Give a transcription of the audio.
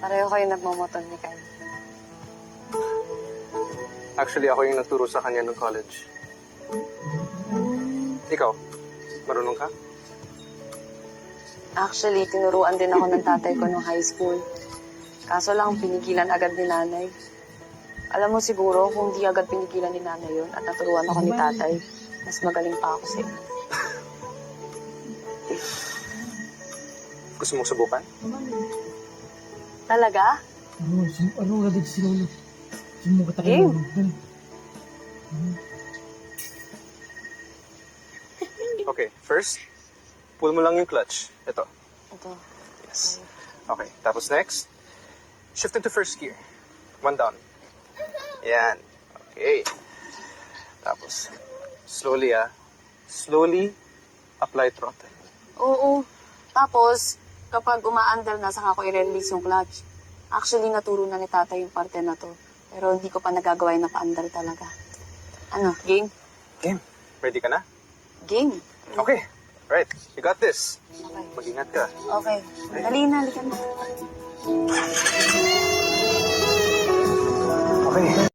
Pareho kayo nagmamotor ni Kyle. Actually, ako yung nagturo sa kanya ng college. Ikaw, marunong ka? Actually, tinuruan din ako ng tatay ko nung high school. Kaso lang, pinigilan agad ni nanay. Alam mo siguro, kung di agad pinigilan ni nanay yun at naturuan ako ni tatay, mas magaling pa ako sa inyo. Gusto mong subukan? Talaga? Ano nga din si Lolo? Sino mo katakin Game. Lolo? Okay, first, pull mo lang yung clutch. Ito. Ito. Yes. Okay, tapos next, shift into first gear. 1 down. Yan. Okay. Tapos, slowly slowly apply throttle. Oo. Tapos, kapag umaandar na, saka ko i-release yung clutch. Actually, naturo na ni tatay yung parte na to. Pero hindi ko pa nagagawa yung naka-andar talaga. Ano, game? Game. Ready ka na? Game. Okay. Right. You got this. Okay. Mag-ingat ka. Okay. Dali na, halika na. Okay.